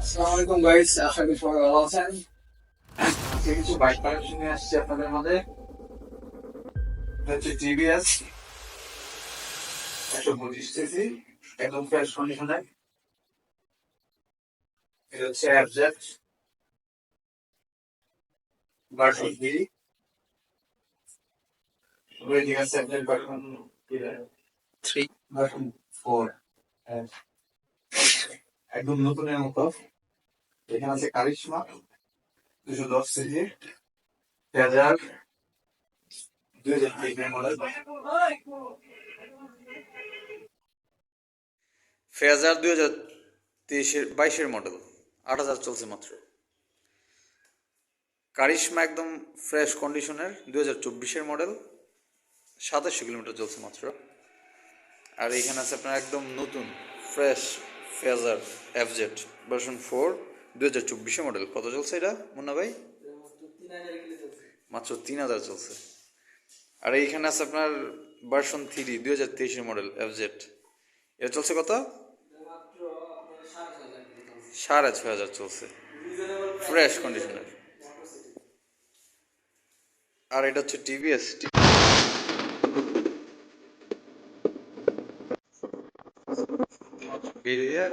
আসসালামু আলাইকুম গাইস, আশা করি সবাই ভালো আছেন। আজকে কিছু বাইক কালেকশন নিয়ে আসছি আপনাদের মধ্যে। এটা হচ্ছে টিভিএস 125 সিসি, একদম ফ্রেশ কন্ডিশনে। এটা হচ্ছে এফজেড ভার্সন 3, ওয়েটিং আছে এফজেড ভার্সন 3, ভার্সন 4, একদম নতুনের মতো। এখানে আছে কারিশমা 210 CC, phasor 2003 model. Phasor 2023-22 model, 8,000 চলছে মাত্র। কারিশমা একদম ফ্রেশ কন্ডিশনের 2024 মডেল, 2700 কিলোমিটার চলছে মাত্র। আর এখানে আছে আপনার একদম নতুন fresh phasor FZ version 4, 2024 model. কত চলছে এটা মুন্না ভাই? মাত্র 3,000 চলছে। আর এইখানে আছে আপনার ভার্সন 3, 2023 মডেল এফজেড। এটা চলছে কত? 6,500 চলছে, ফ্রেশ কন্ডিশনের। আর এটা হচ্ছে টিভিএস বেরিয়ে